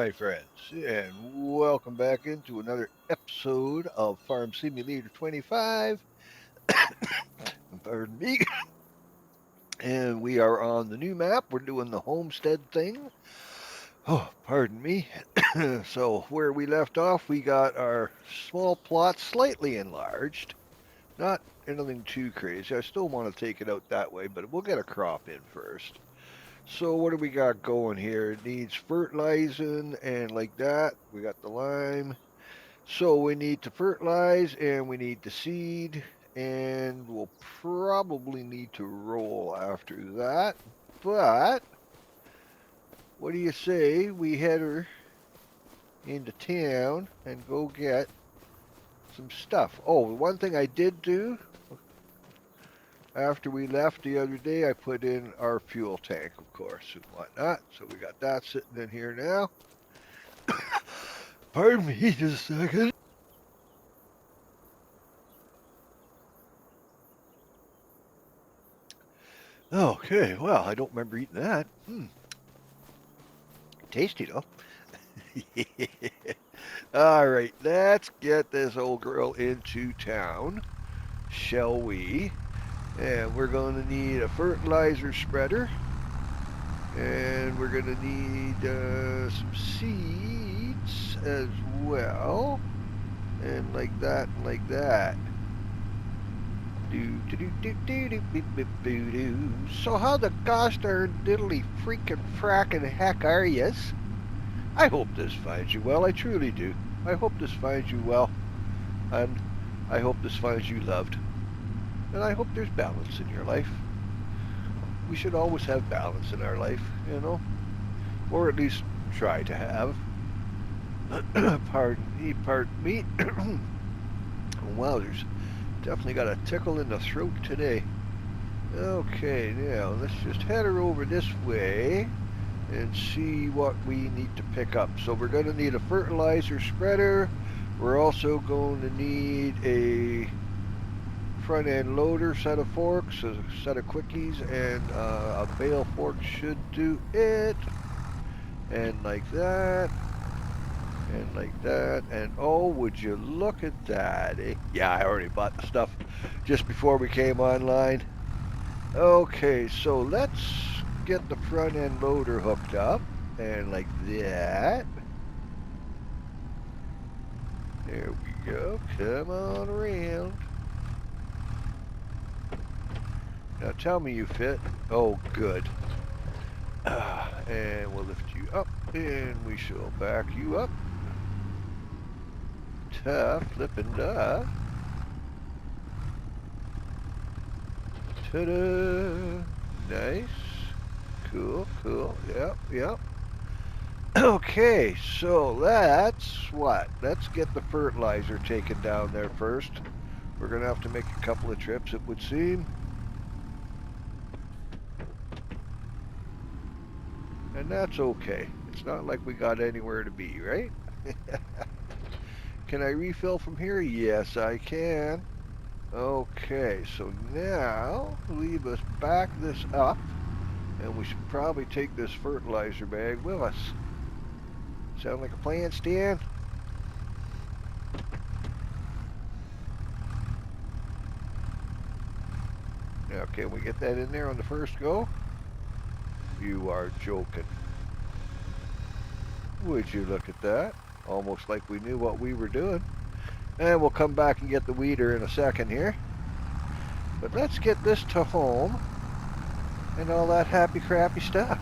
my friends, and welcome back into another episode of Farm Simulator 25. Pardon me. And we are on the new map. We're doing the Homestead thing. Oh, pardon me. So, where we left off, we got our small plot slightly enlarged. Not anything too crazy. I still want to take it out that way, but we'll get a crop in first. So what do we got going here? It needs fertilizing and like that. We got the lime. So we need to fertilize and we need to seed and we'll probably need to roll after that. But what do you say we head her into town and go get some stuff? Oh, one thing I did do after we left the other day, I put in our fuel tank, of course, and whatnot. So we got that sitting in here now. Pardon me just a second. Okay, well, I don't remember eating that. Tasty though. All right, let's get this old girl into town, shall we? And we're going to need a fertilizer spreader, and we're going to need some seeds as well, and like that, and like that. So how the gosh darn diddly freaking frackin' heck are yous? I hope this finds you well, I truly do. I hope this finds you well, and I hope this finds you loved. And I hope there's balance in your life. We should always have balance in our life, you know? Or at least try to have. Pardon me. Wow, there's definitely got a tickle in the throat today. Okay, now let's just head her over this way and see what we need to pick up. So we're going to need a fertilizer spreader. We're also going to need a front end loader, set of forks, a set of quickies, and a bale fork should do it. And like that. And like that, and oh, would you look at that? Yeah, I already bought the stuff just before we came online. Okay, so let's get the front end loader hooked up, and like that. There we go, come on around. Now tell me you fit. Oh, good. And we'll lift you up, and we shall back you up. Flippin' duh. Ta-da! Nice. Cool, cool. Yep. Okay, so let's what? Let's get the fertilizer taken down there first. We're gonna have to make a couple of trips, it would seem. And that's okay. It's not like we got anywhere to be, right? Can I refill from here? Yes, I can. Okay, so now leave us back this up, and we should probably take this fertilizer bag with us. Sound like a plan, Stan? Now, can we get that in there on the first go? You are joking. Would you look at that? Almost like we knew what we were doing. And we'll come back and get the weeder in a second here. But let's get this to home and all that happy crappy stuff.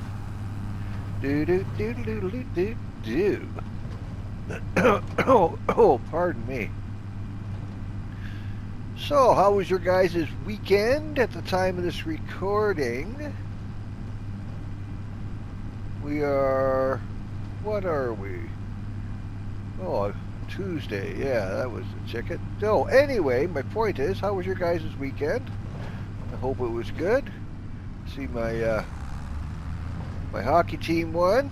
Do. Oh, pardon me. So, how was your guys' weekend at the time of this recording? We are... What are we? Oh, Tuesday. Yeah, that was the ticket. So, anyway, my point is, how was your guys' weekend? I hope it was good. See, my my hockey team won.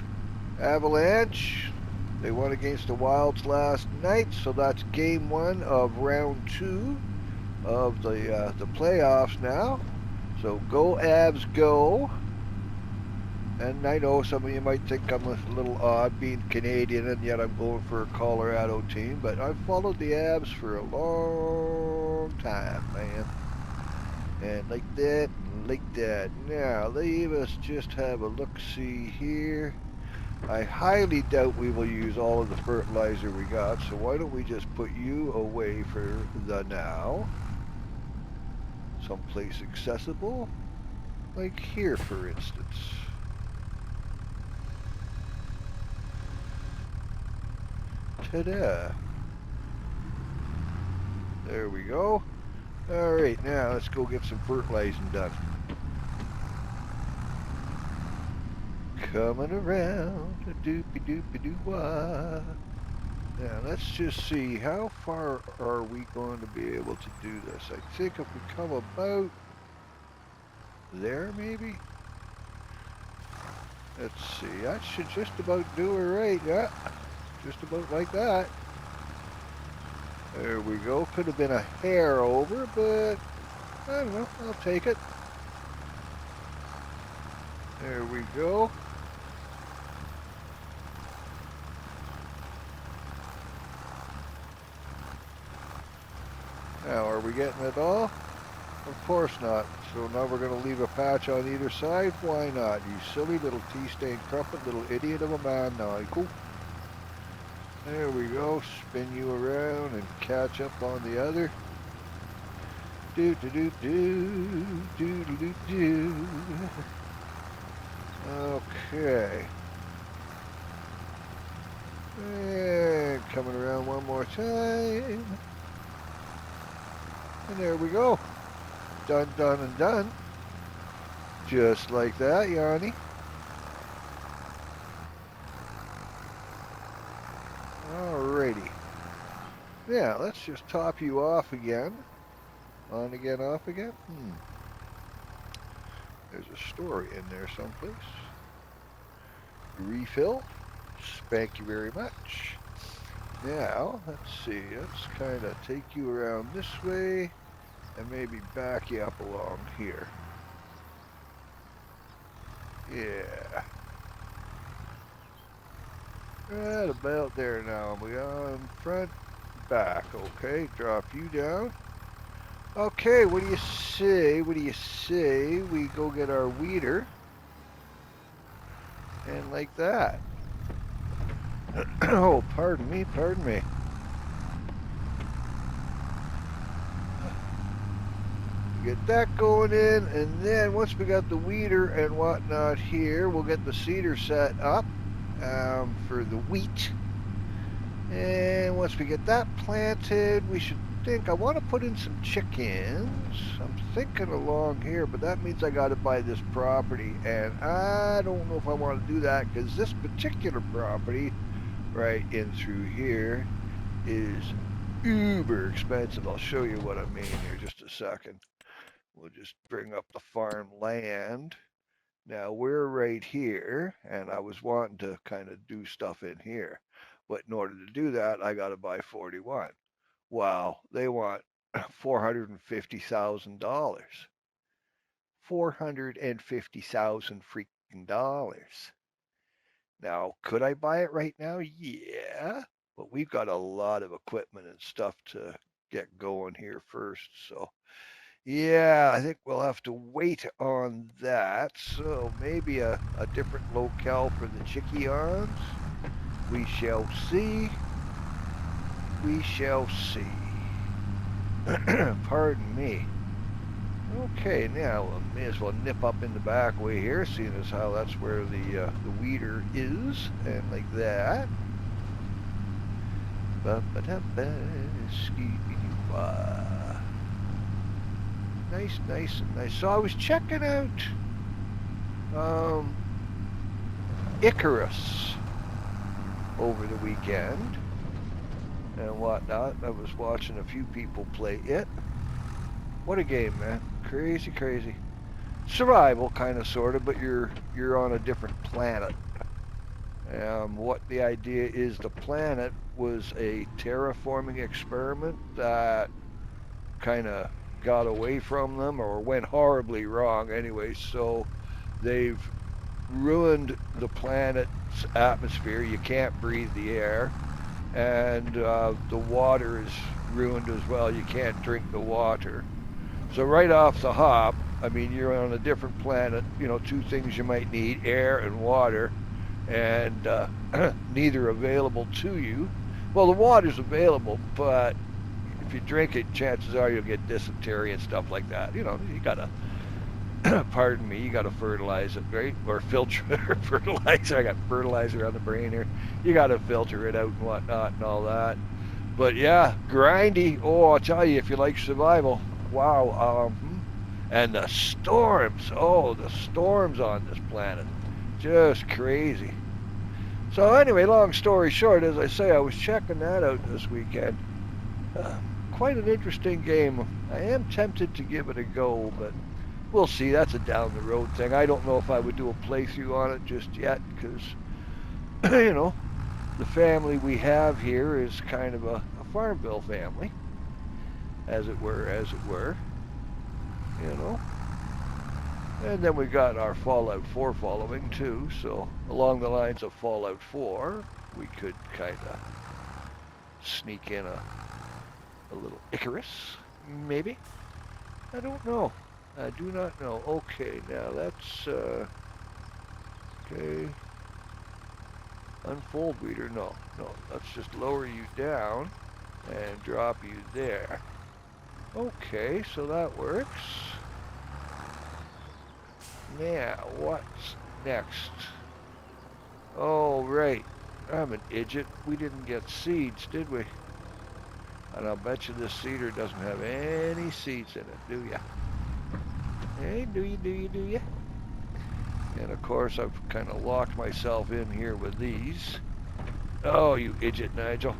Avalanche. They won against the Wilds last night, so that's game 1 of round 2 of the playoffs now. So go Avs, go! And I know some of you might think I'm a little odd being Canadian and yet I'm going for a Colorado team, but I've followed the Abs for a long time, man. And like that, and like that. Now, let's just have a look-see here. I highly doubt we will use all of the fertilizer we got, so why don't we just put you away for the now? Someplace accessible, like here, for instance. Ta-da! There we go. All right, now let's go get some fertilizing done. Coming around, doopy-doopy-doo-wah. Now let's just see, how far are we going to be able to do this? I think if we come about there, maybe? Let's see, that should just about do it right, yeah. Just about like that. There we go. Could have been a hair over, but I don't know. I'll take it. There we go. Now, are we getting it all? Of course not. So now we're going to leave a patch on either side. Why not? You silly little tea-stained crumpet, little idiot of a man, Nigel. There we go. Spin you around and catch up on the other. Do do do do do do do do. Okay. And coming around one more time. And there we go. Done, done, and done. Just like that, Yanni. Alrighty. Yeah, let's just top you off again. On again, off again. There's a story in there someplace. Refill. Thank you very much. Now, let's see. Let's kind of take you around this way and maybe back you up along here. Yeah. Right about there now. We on front, back. Okay, drop you down. Okay, what do you say? What do you say we go get our weeder? And like that. Oh, pardon me, pardon me. Get that going in, and then once we got the weeder and whatnot here, we'll get the seeder set up for the wheat. And once we get that planted, we should think, I want to put in some chickens. I'm thinking along here, but that means I got to buy this property, and I don't know if I want to do that because this particular property right in through here is uber expensive. I'll show you what I mean here just a second. We'll just bring up the farm land. Now we're right here, and I was wanting to kind of do stuff in here. But in order to do that, I got to buy 41. Wow, they want $450,000. 450,000 freaking dollars. Now, could I buy it right now? Yeah, but we've got a lot of equipment and stuff to get going here first. So, yeah, I think we'll have to wait on that. So maybe a different locale for the chickions. We shall see. We shall see. Pardon me. Okay, now we may as well nip up in the back way here, seeing as how that's where the weeder is, and like that. Nice, nice, nice. So I was checking out Icarus over the weekend and whatnot. I was watching a few people play it. What a game, man. Crazy, crazy. Survival, kind of, sort of, but you're on a different planet. What the idea is, the planet was a terraforming experiment that kind of got away from them or went horribly wrong anyway, so they've ruined the planet's atmosphere. You can't breathe the air. And the water is ruined as well. You can't drink the water. So right off the hop, I mean, you're on a different planet. You know, two things you might need: air and water, and neither available to you. Well, the water's available, but if you drink it, chances are you'll get dysentery and stuff like that. You know, you gotta, pardon me, you gotta fertilize it, right? Or filter or fertilizer. I got fertilizer on the brain here. You gotta filter it out and whatnot and all that. But yeah, grindy. Oh, I'll tell you, if you like survival, wow. And the storms. Oh, the storms on this planet, just crazy. So anyway, long story short, as I say, I was checking that out this weekend. Uh, Quite an interesting game. I am tempted to give it a go, but we'll see. That's a down the road thing. I don't know if I would do a playthrough on it just yet because, you know, the family we have here is kind of a Farmville family, as it were, you know. And then we got our Fallout 4 following too, so along the lines of Fallout 4, we could kind of sneak in a little Icarus, maybe? I don't know. I do not know. Okay, now that's, okay, unfold reader, no, let's just lower you down and drop you there. Okay, so that works. Now, what's next? Oh, right. I'm an idiot. We didn't get seeds, did we? And I'll bet you this seeder doesn't have any seeds in it, do ya? Hey, do you? And of course, I've kind of locked myself in here with these. Oh, you idiot, Nigel.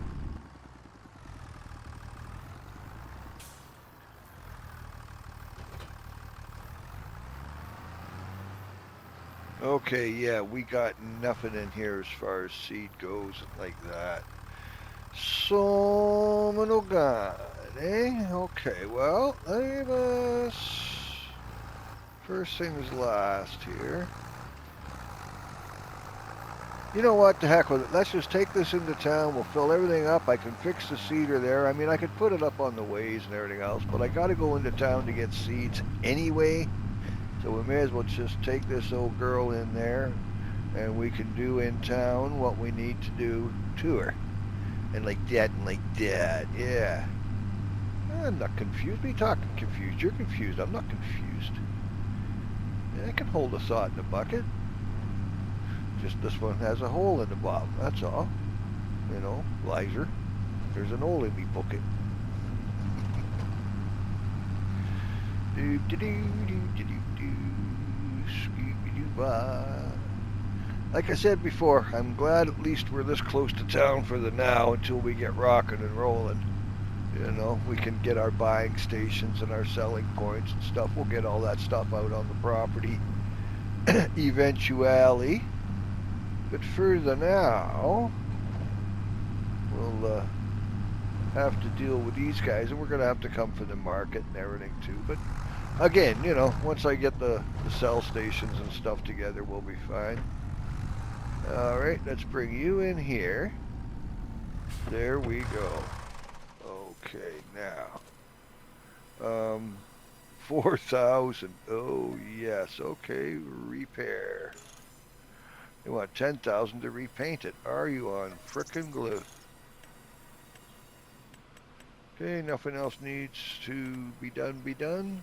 Okay, yeah, we got nothing in here as far as seed goes and like that. So, oh God, eh? Okay, well, leave us. First things last here. You know what? The heck with it. Let's just take this into town. We'll fill everything up. I can fix the cedar there. I mean, I could put it up on the ways and everything else, but I got to go into town to get seeds anyway. So we may as well just take this old girl in there, and we can do in town what we need to do to her. And like that and like that. Yeah. I'm not confused. What are you talking confused? You're confused. I'm not confused. Yeah, I can hold a thought in a bucket. Just this one has a hole in the bottom. That's all. You know, Lizer. There's an hole in me bucket. Do do do do do do scooby doo ba. Like I said before, I'm glad at least we're this close to town for the now until we get rocking and rolling. You know, we can get our buying stations and our selling points and stuff. We'll get all that stuff out on the property eventually. But for the now, we'll have to deal with these guys, and we're going to have to come for the market and everything too. But again, you know, once I get the sell stations and stuff together, we'll be fine. All right, let's bring you in here. There we go. Okay, now, 4,000. Oh yes, okay, repair. You want 10,000 to repaint it. Are you on frickin' glue? Okay, nothing else needs to be done.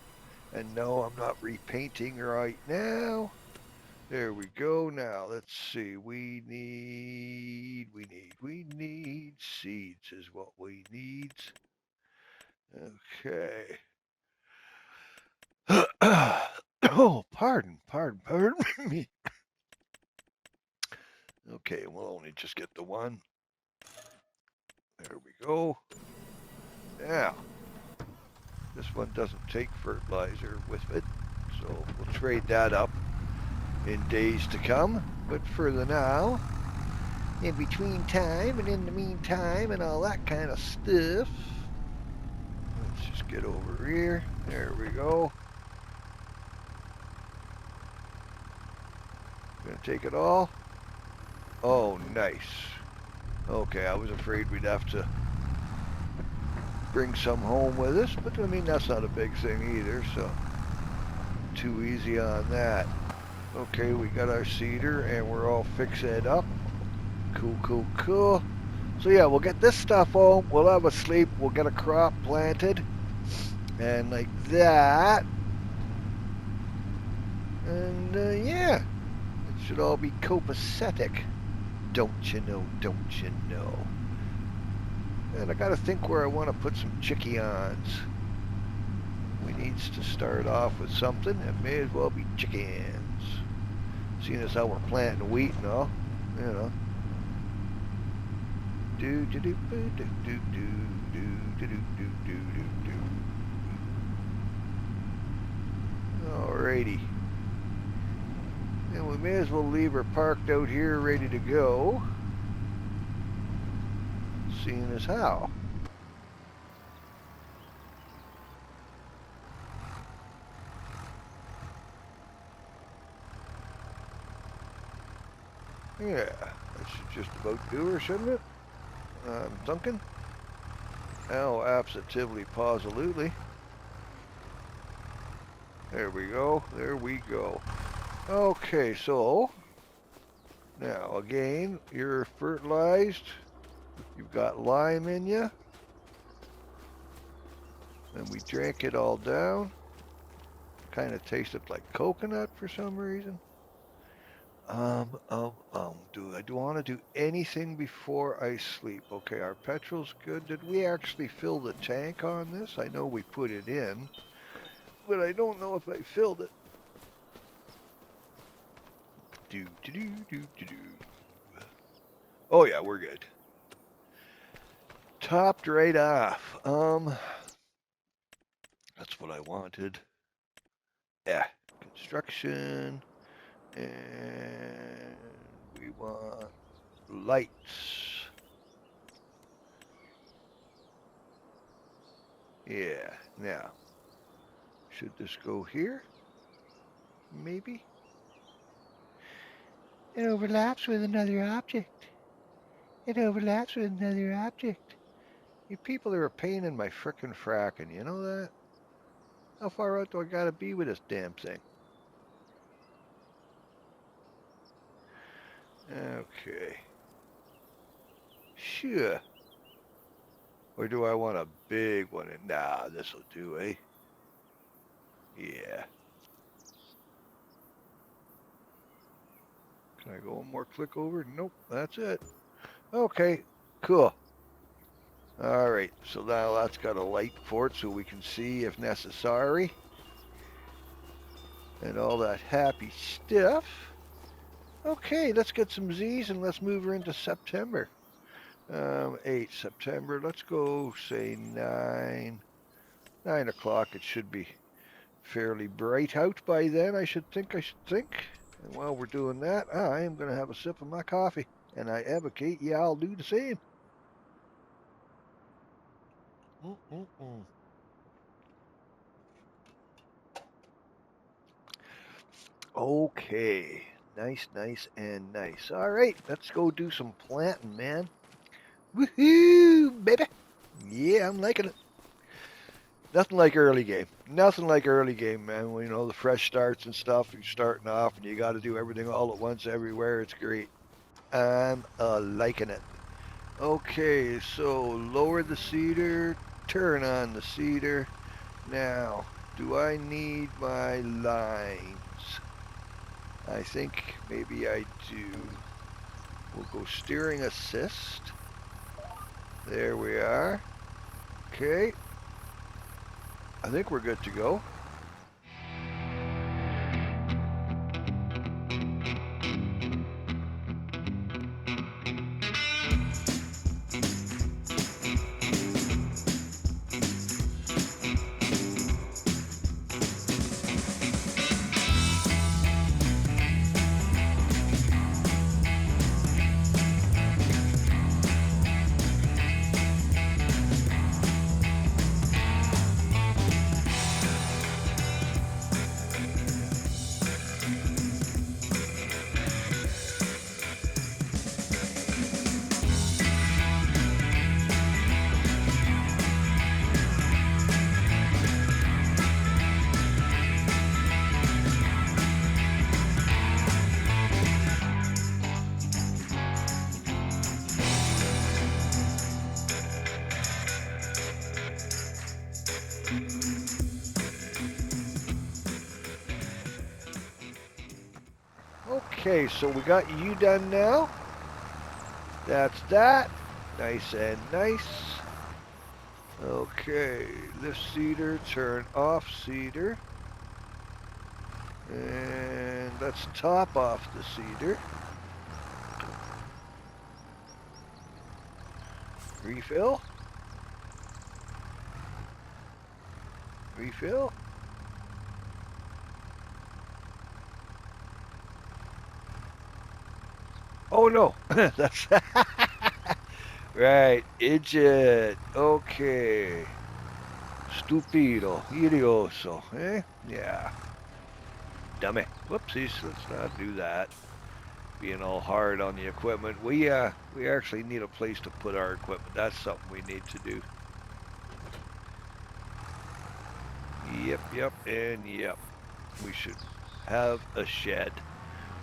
And no, I'm not repainting right now. There we go. Now, let's see. We need seeds is what we need. Okay. Oh, pardon me. Okay, we'll only just get the one. There we go. Now, this one doesn't take fertilizer with it, so we'll trade that up in days to come. But for the now, in between time and in the meantime and all that kind of stuff, let's just get over here. There we go. Gonna take it all. Oh, nice. Okay, I was afraid we'd have to bring some home with us, but I mean, that's not a big thing either, so too easy on that. Okay, we got our cedar and we're all fixing it up. Cool, cool, cool. So yeah, we'll get this stuff home. We'll have a sleep. We'll get a crop planted. And like that. And yeah, it should all be copacetic. Don't you know, don't you know. And I got to think where I want to put some chickens. We needs to start off with something. It may as well be chickens. Seeing as how we're planting wheat and all, you know. Do do do do do do do do do do do do. Alrighty. And we may as well leave her parked out here ready to go. Seeing as how. Yeah, that should just about do her, shouldn't it? I'm thinking. Oh, absolutely, positively. There we go, there we go. Okay, so, now again, you're fertilized. You've got lime in you. And we drank it all down. Kind of tasted like coconut for some reason. Do I want to do anything before I sleep? Okay, our petrol's good. Did we actually fill the tank on this? I know we put it in, but I don't know if I filled it. Oh yeah, we're good. Topped right off. That's what I wanted. Yeah, construction, and we want lights. Yeah, now, should this go here? Maybe? It overlaps with another object. It overlaps with another object. You people are a pain in my frickin' frackin', you know that? How far out do I gotta be with this damn thing? Okay. Sure. Or do I want a big one? Nah, this'll do, eh? Yeah. Can I go one more click over? Nope, that's it. Okay, cool. All right, so now that's got a light for it so we can see if necessary. And all that happy stuff. Okay, let's get some Z's and let's move her into September. 8 September, let's go say 9 o'clock. It should be fairly bright out by then, I should think. And while we're doing that, I am going to have a sip of my coffee. And I advocate y'all do the same. Okay, nice, nice, and nice. All right, let's go do some planting, man. Woohoo, baby! Yeah, I'm liking it. Nothing like early game. Nothing like early game, man. You know, the fresh starts and stuff. You're starting off and you got to do everything all at once everywhere. It's great. I'm liking it. Okay, so lower the cedar, turn on the cedar. Now, do I need my lines? I think maybe I do. We'll go steering assist. There we are. Okay. I think we're good to go. Okay, so we got you done now. That's that. Nice and nice. Okay, lift cedar, turn off cedar. And let's top off the cedar. Refill. Refill. Oh no, that's right. Idiot. Okay. Stupido. Idioso. Eh? Yeah. Dummy. Whoopsies. Let's not do that. Being all hard on the equipment. We actually need a place to put our equipment. That's something we need to do. Yep, and yep. We should have a shed.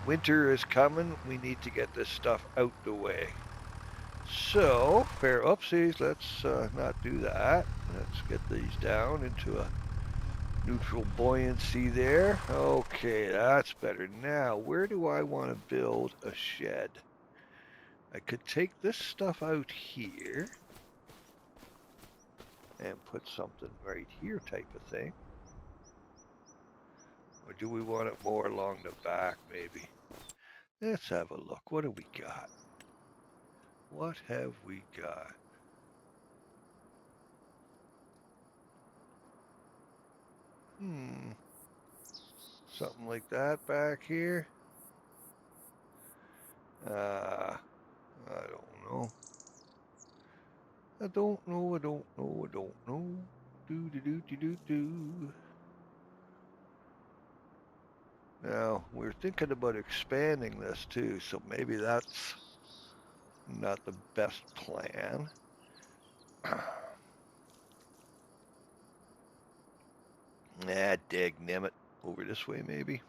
Winter is coming. We need to get this stuff out the way. So, fair oopsies, let's not do that. Let's get these down into a neutral buoyancy there. Okay, that's better. Now, where do I want to build a shed? I could take this stuff out here and put something right here type of thing. Or do we want it more along the back maybe? Let's have a look. What do we got? What have we got? Something like that back here. I don't know. I don't know. I don't know. Do. Now, we're thinking about expanding this too, so maybe that's not the best plan. Dagnit. Over this way, maybe.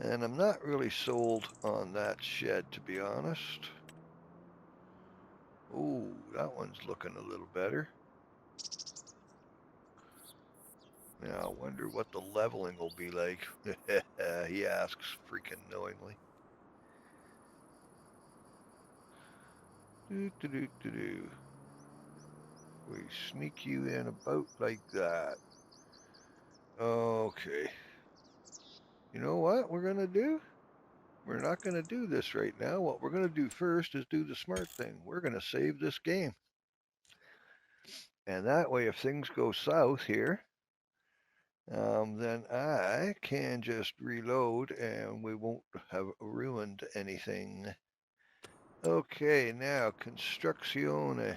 And I'm not really sold on that shed, to be honest. Ooh, that one's looking a little better. Now, I wonder what the leveling will be like. He asks freaking knowingly. Do. We sneak you in about like that. Okay. You know what we're going to do? We're not going to do this right now. What we're going to do first is do the smart thing. We're going to save this game. And that way, if things go south here, then I can just reload and we won't have ruined anything. Okay, now construccione.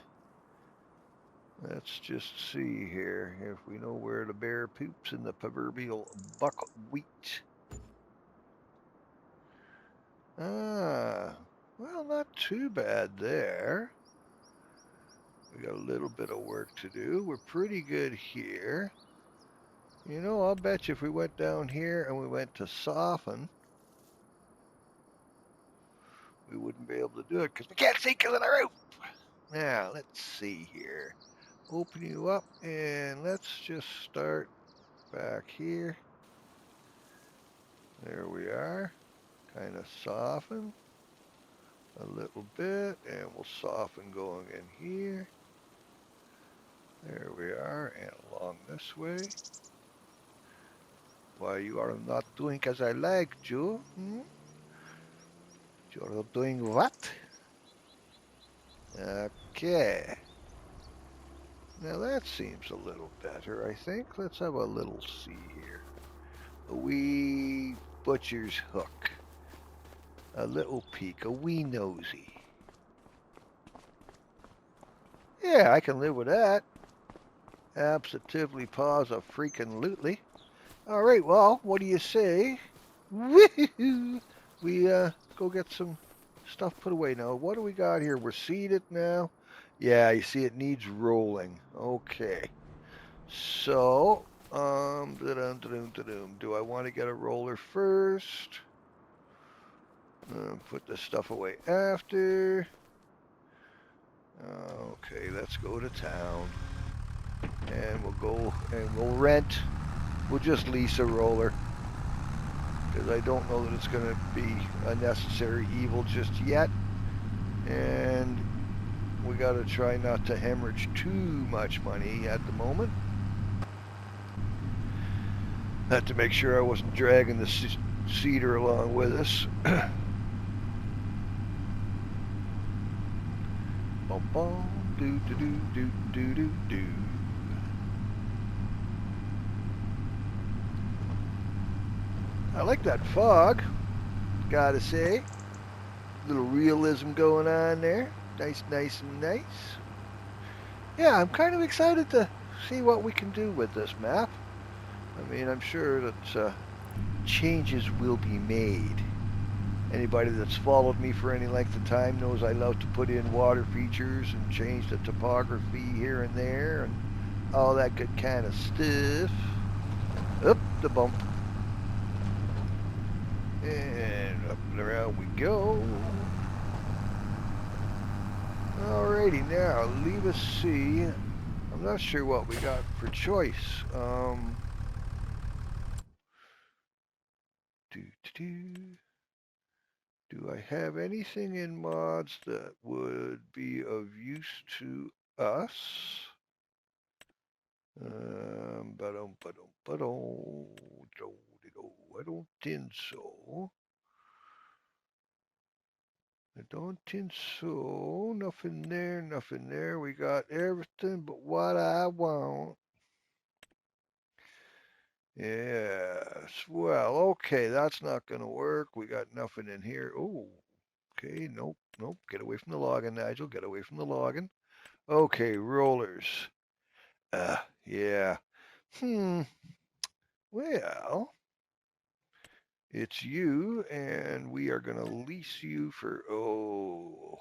Let's just see here if we know where the bear poops in the proverbial buckwheat. Well, not too bad there. We got a little bit of work to do. We're pretty good here. You know, I'll bet you if we went down here and we went to soften, we wouldn't be able to do it because we can't see because of the roof. Now, let's see here. Open you up and let's just start back here. There we are. Kind of soften a little bit and we'll soften going in here. There we are, and along this way. Why, you are not doing as I like, Joe? You're doing what? Okay. Now that seems a little better, I think. Let's have a little see here. A wee butcher's hook. A little peek, a wee nosy. Yeah, I can live with that. Absolutely pause freaking lootly. All right, well, what do you say? Woohoo! We go get some stuff put away now. What do we got here? We're seated now. Yeah, you see it needs rolling. Okay. So, do I want to get a roller first? Put this stuff away after. Okay, let's go to town. And we'll go and we'll rent. We'll just lease a roller. because I don't know that it's going to be a necessary evil just yet. And we got to try not to hemorrhage too much money at the moment. Had to make sure I wasn't dragging the cedar along with us. Bum bum do do do do do do do. I like that fog, gotta say. Little realism going on there. Nice, nice, and nice. Yeah, I'm kind of excited to see what we can do with this map. I mean, I'm sure that changes will be made. Anybody that's followed me for any length of time knows I love to put in water features and change the topography here and there and all that good kind of stuff. Up the bump. And up and around we go. Alrighty, now leave us see. I'm not sure what we got for choice. Do I have anything in mods that would be of use to us? I don't think so. I don't think so. Nothing there, nothing there. We got everything but what I want. Yes. Well, okay, that's not going to work. We got nothing in here. Oh, okay. Nope, nope. Get away from the login, Nigel. Get away from the login. Okay, rollers. Yeah. Well, it's you, and we are going to lease you for, almost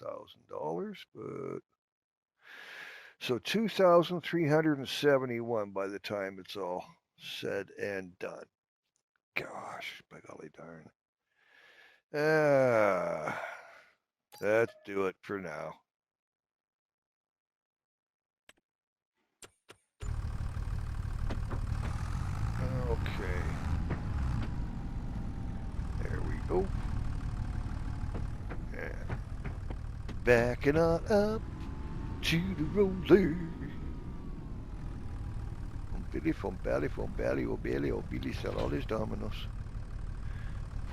$1,000, but so 2,371 by the time it's all said and done. Gosh, by golly darn. Let's do it for now. Okay. There we go. And backing on up to the roller. From Billy, oh Billy, sell all his dominoes.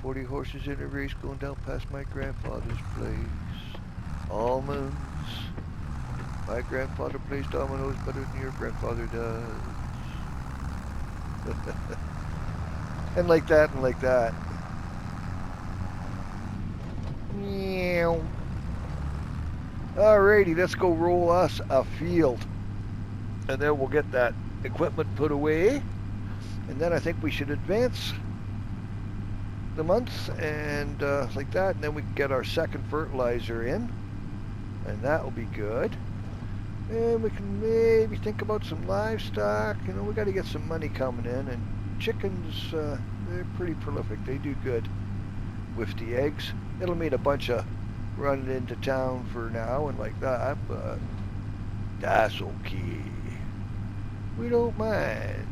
40 horses in a race going down past my grandfather's place. Almonds. My grandfather plays dominoes better than your grandfather does. And like that, and like that. Meow. Alrighty, let's go roll us a field. And then we'll get that equipment put away. And then I think we should advance the months and like that. And then we can get our second fertilizer in. And that will be good. And we can maybe think about some livestock. You know, we got to get some money coming in. And chickens, they're pretty prolific. They do good with the eggs. It'll mean a bunch of running into town for now and like that, but that's okay. We don't mind.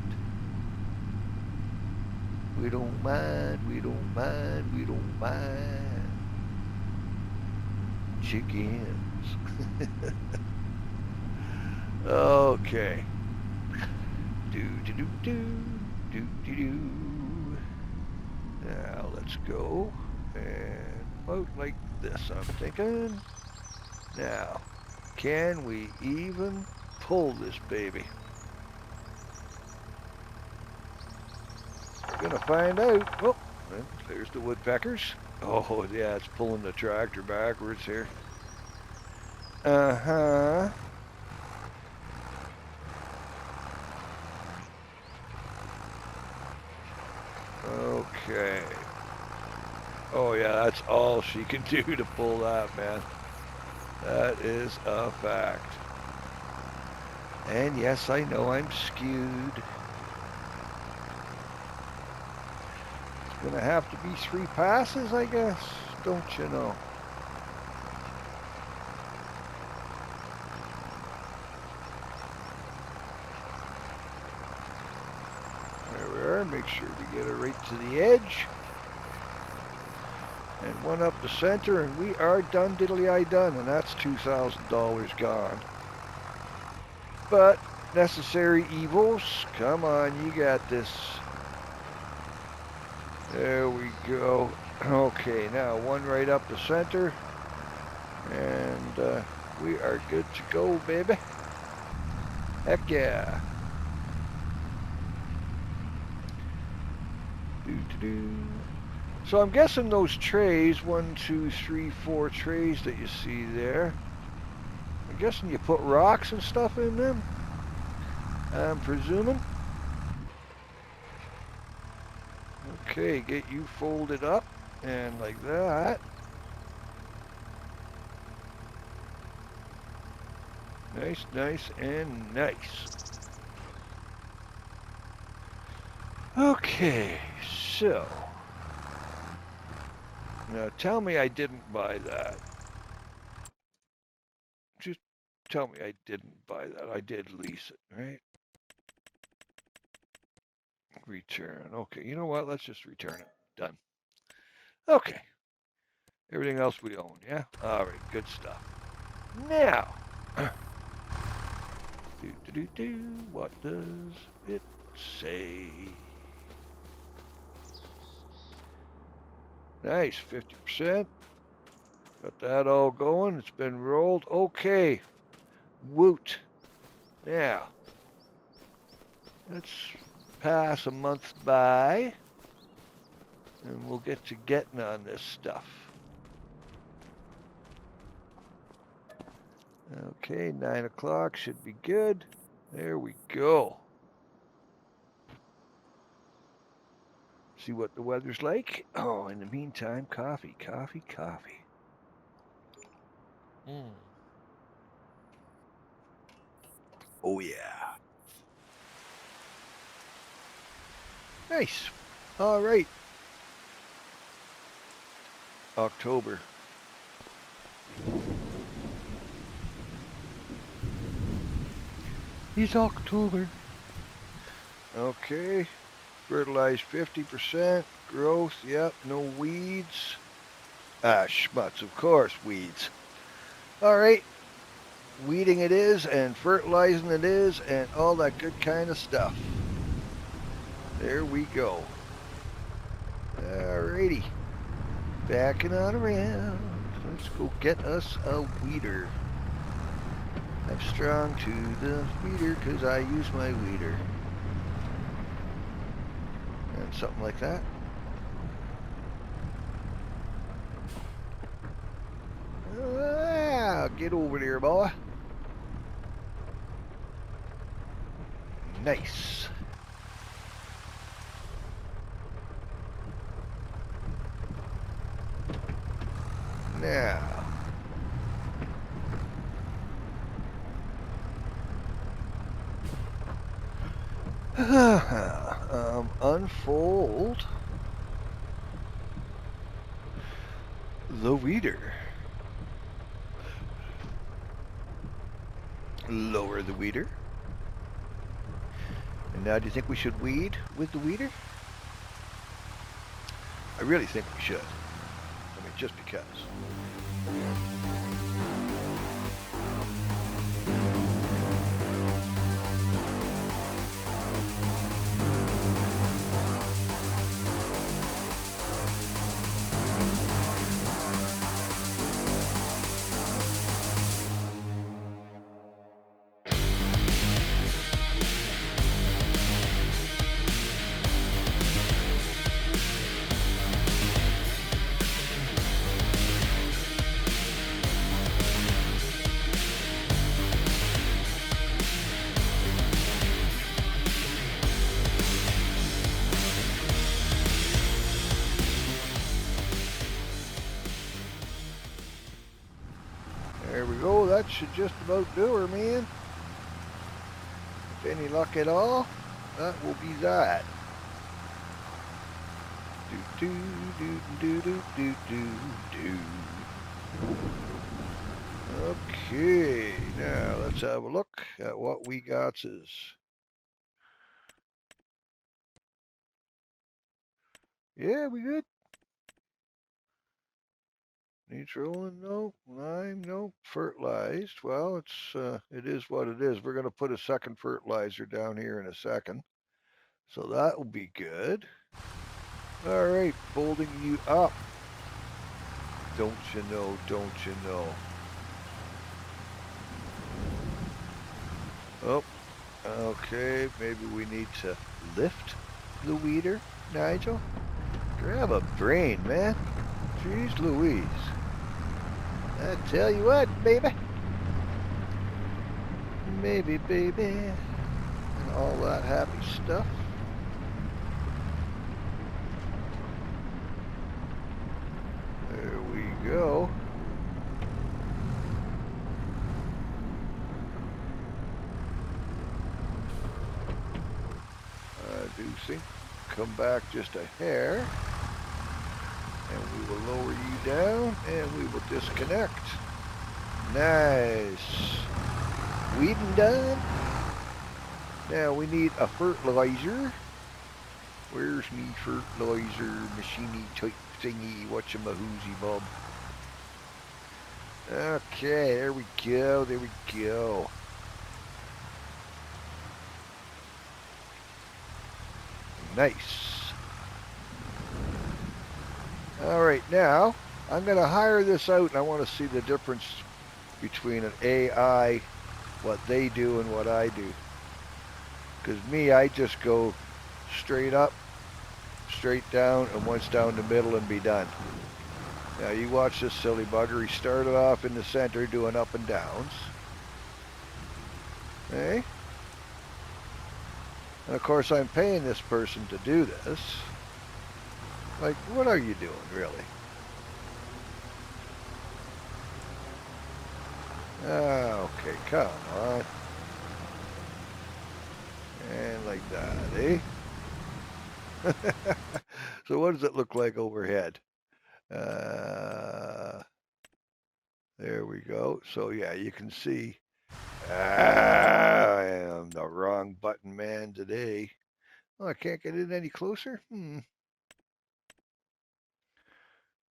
We don't mind, we don't mind, we don't mind. Chickens. Okay. Do. Now let's go and out like this, I'm thinking. Now, can we even pull this baby? We're gonna find out. Oh, there's the woodpeckers. Oh yeah, it's pulling the tractor backwards here. Uh-huh. Okay. Oh yeah, that's all she can do to pull that, man. That is a fact. And yes, I know I'm skewed. It's gonna have to be 3 passes, I guess. Don't you know? There we are. Make make sure we get it right to the edge. And one up the center, and we are done diddly-eye done, and that's $2,000 gone. But necessary evils. Come on, you got this. There we go. Okay, now one right up the center, and we are good to go, baby. Heck yeah. Doo-doo-doo. So I'm guessing those trays, 1, 2, 3, 4 trays that you see there, I'm guessing you put rocks and stuff in them, I'm presuming. Okay, get you folded up, and like that. Nice, nice, and nice. Okay, so now tell me I didn't buy that. Just tell me I didn't buy that. I did lease it, right? Return. Okay, you know what? Let's just return it. Done. Okay. Everything else we own, yeah? All right, good stuff. Now, what does it say? Nice, 50%. Got that all going. It's been rolled. Okay. Woot. Now, let's pass a month by, and we'll get to getting on this stuff. Okay, 9 o'clock should be good. There we go. See what the weather's like. Oh, in the meantime, coffee, coffee, coffee. Oh, yeah. Nice. All right. October. It's October. Okay. Fertilize 50%. Growth, yep. No weeds. Ah, schmutz, of course, weeds. All right. Weeding it is, and fertilizing it is, and all that good kind of stuff. There we go. Alrighty. Backing on around. Let's go get us a weeder. I'm strong to the weeder because I use my weeder. And something like that. Ah, get over there, boy. Nice. Now. Unfold the weeder. Lower the weeder. And now do you think we should weed with the weeder? I really think we should. I mean, just because. There we go. That should just about do her, man. If any luck at all, that will be that. Do do do do do do do. Okay, now let's have a look at what we got. Is Yeah, we good. Needs rolling, no. Lime, no. Fertilized. Well, it is what it is. We're gonna put a second fertilizer down here in a second. So that will be good. All right, folding you up. Don't you know, don't you know. Oh, okay, maybe we need to lift the weeder, Nigel? Grab a brain, man. Jeez Louise. I tell you what, baby. Maybe, baby. And all that happy stuff. There we go. Deucing. Come back just a hair. And we will lower you down and we will disconnect. Nice. Weeding done. Now we need a fertilizer. Where's me fertilizer machiney type thingy? Whatchamahoozy bob. Okay, there we go, there we go. Nice. Alright, now I'm going to hire this out and I want to see the difference between an AI, what they do and what I do. Because me, I just go straight up, straight down, and once down the middle and be done. Now you watch this silly bugger. He started off in the center doing up and downs. Okay? And of course I'm paying this person to do this. Like, what are you doing, really? Okay, come on. And like that, eh? So what does it look like overhead? There we go. So yeah, you can see I am the wrong button man today. Oh, I can't get in any closer?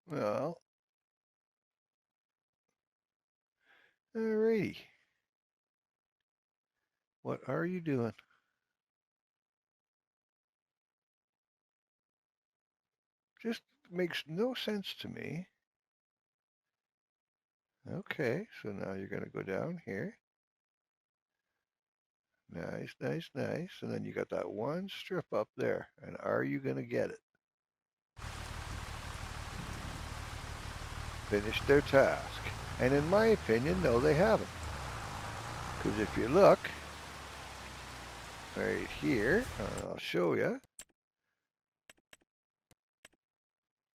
Well, alrighty. What are you doing? Just makes no sense to me. Okay, so now you're going to go down here. Nice, nice, nice. And then you got that one strip up there. And are you going to get it? Finished their task. And in my opinion, no, they haven't. Because if you look right here, I'll show you.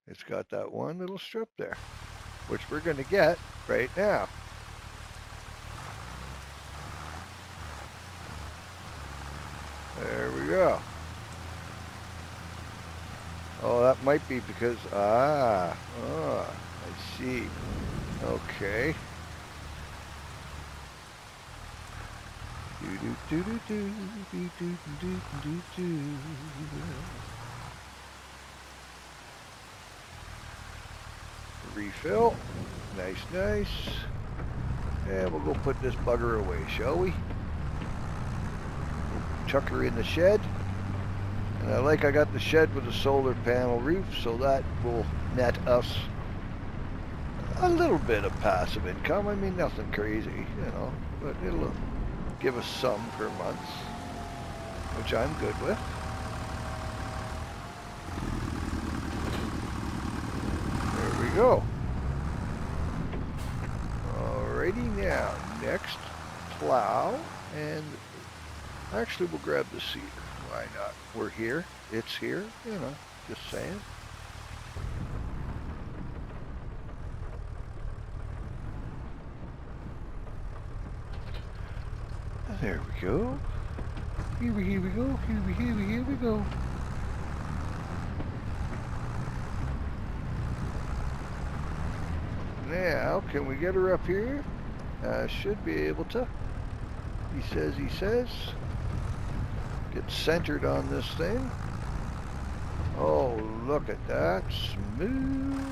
It's got that one little strip there, which we're going to get right now. There we go. Oh, that might be because, I see. Okay. Refill. Nice, nice. And we'll go put this bugger away, shall we? Chuck her in the shed. And I got the shed with a solar panel roof, so that will net us a little bit of passive income. I mean, nothing crazy, you know, but it'll give us some for months, which I'm good with. There we go. Alrighty, now, next plow, and actually we'll grab the seeder. Why not? We're here. It's here, you know, just saying. There we go. Here we go. Here we go. Now, can we get her up here? Should be able to. He says. Get centered on this thing. Oh, look at that. Smooth.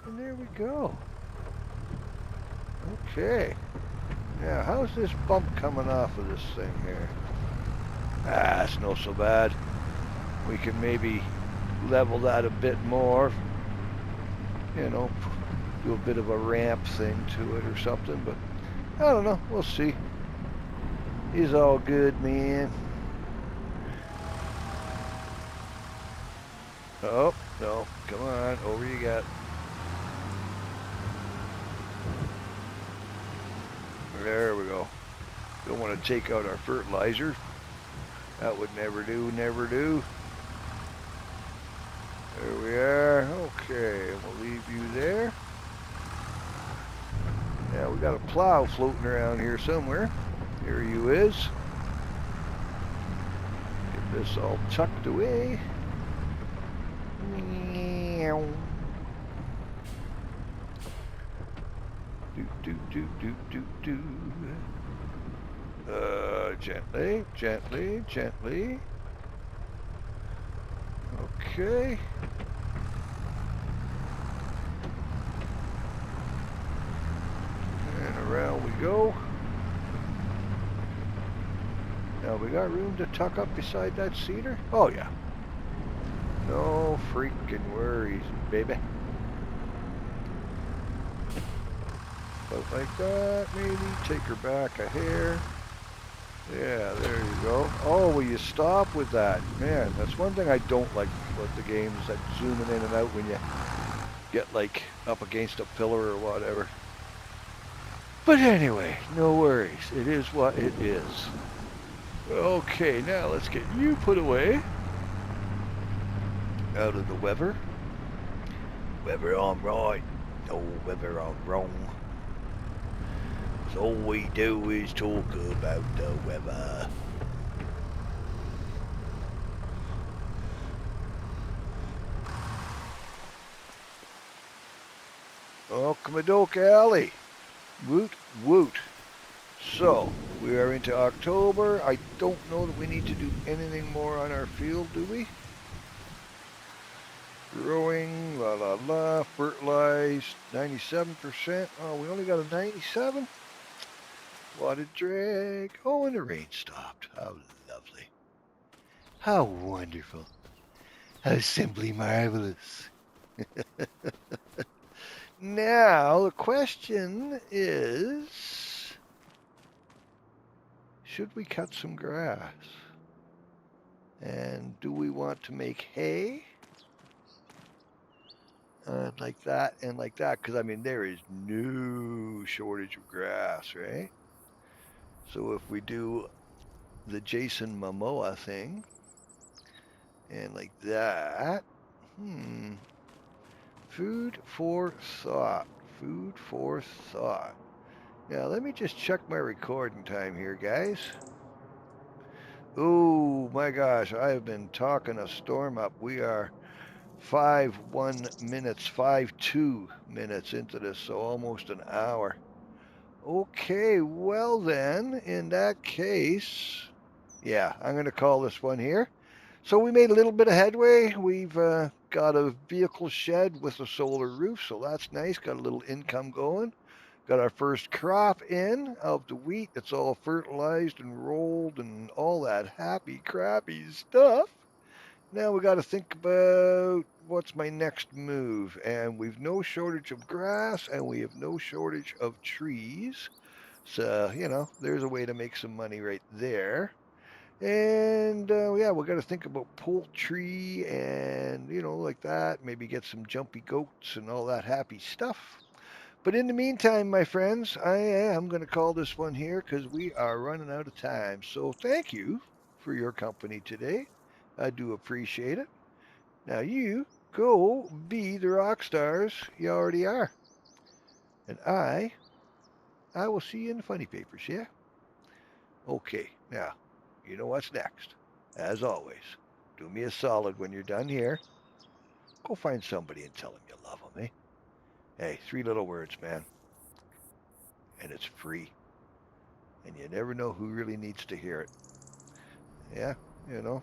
And there we go. Okay. Now, how's this bump coming off of this thing here? Ah, it's not so bad. We can maybe level that a bit more. You know, do a bit of a ramp thing to it or something, but I don't know. We'll see. He's all good, man. Oh, no. Come on. Over you got. There we go. Don't want to take out our fertilizer. That would never do, never do. There we are. Okay, we'll leave you there. Yeah, we got a plow floating around here somewhere. Here you is. Get this all tucked away. Meow. Do. Gently, gently, gently. Okay. And around we go. Now we got room to tuck up beside that cedar? Oh yeah. No freaking worries, baby. About like that, maybe. Take her back a hair. Yeah, there you go. Oh, will you stop with that? Man, that's one thing I don't like about the game is that zooming in and out when you get like up against a pillar or whatever. But anyway, no worries. It is what it is. Okay, now let's get you put away. Out of the weather. Whether I'm right or whether I'm wrong. So all we do is talk about the weather. Okamadoke Alley. Woot woot. So, we are into October. I don't know that we need to do anything more on our field, do we? Growing, la la la, fertilized, 97%. Oh, we only got a 97? What a drag. Oh, and the rain stopped. How lovely. How wonderful. How simply marvelous. Now, the question is, should we cut some grass? And do we want to make hay? Like that and like that, because I mean, there is no shortage of grass, right? So if we do the Jason Momoa thing, and like that, food for thought, food for thought. Now, let me just check my recording time here, guys. Oh, my gosh, I have been talking a storm up. We are 5-1 minutes, 5-2 minutes into this, so almost an hour. Okay, well then, in that case, yeah, I'm going to call this one here. So we made a little bit of headway. We've got a vehicle shed with a solar roof, so that's nice. Got a little income going. Got our first crop in of the wheat. It's all fertilized and rolled and all that happy, crappy stuff. Now we got to think about what's my next move. And we've no shortage of grass and we have no shortage of trees. So, you know, there's a way to make some money right there. And yeah, we're going to think about poultry and, you know, like that. Maybe get some jumpy goats and all that happy stuff. But in the meantime, my friends, I am going to call this one here because we are running out of time. So thank you for your company today. I do appreciate it. Now you go be the rock stars you already are. And I will see you in the funny papers, yeah? Okay, now, you know what's next. As always, do me a solid when you're done here. Go find somebody and tell them you love them, eh? Hey, three little words, man. And it's free. And you never know who really needs to hear it. Yeah, you know.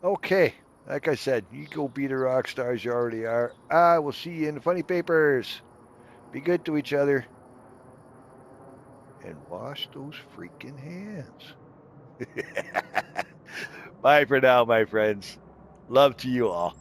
Okay, like I said, you go be the rock stars you already are. I will see you in the funny papers. Be good to each other and wash those freaking hands. Bye for now, my friends. Love to you all.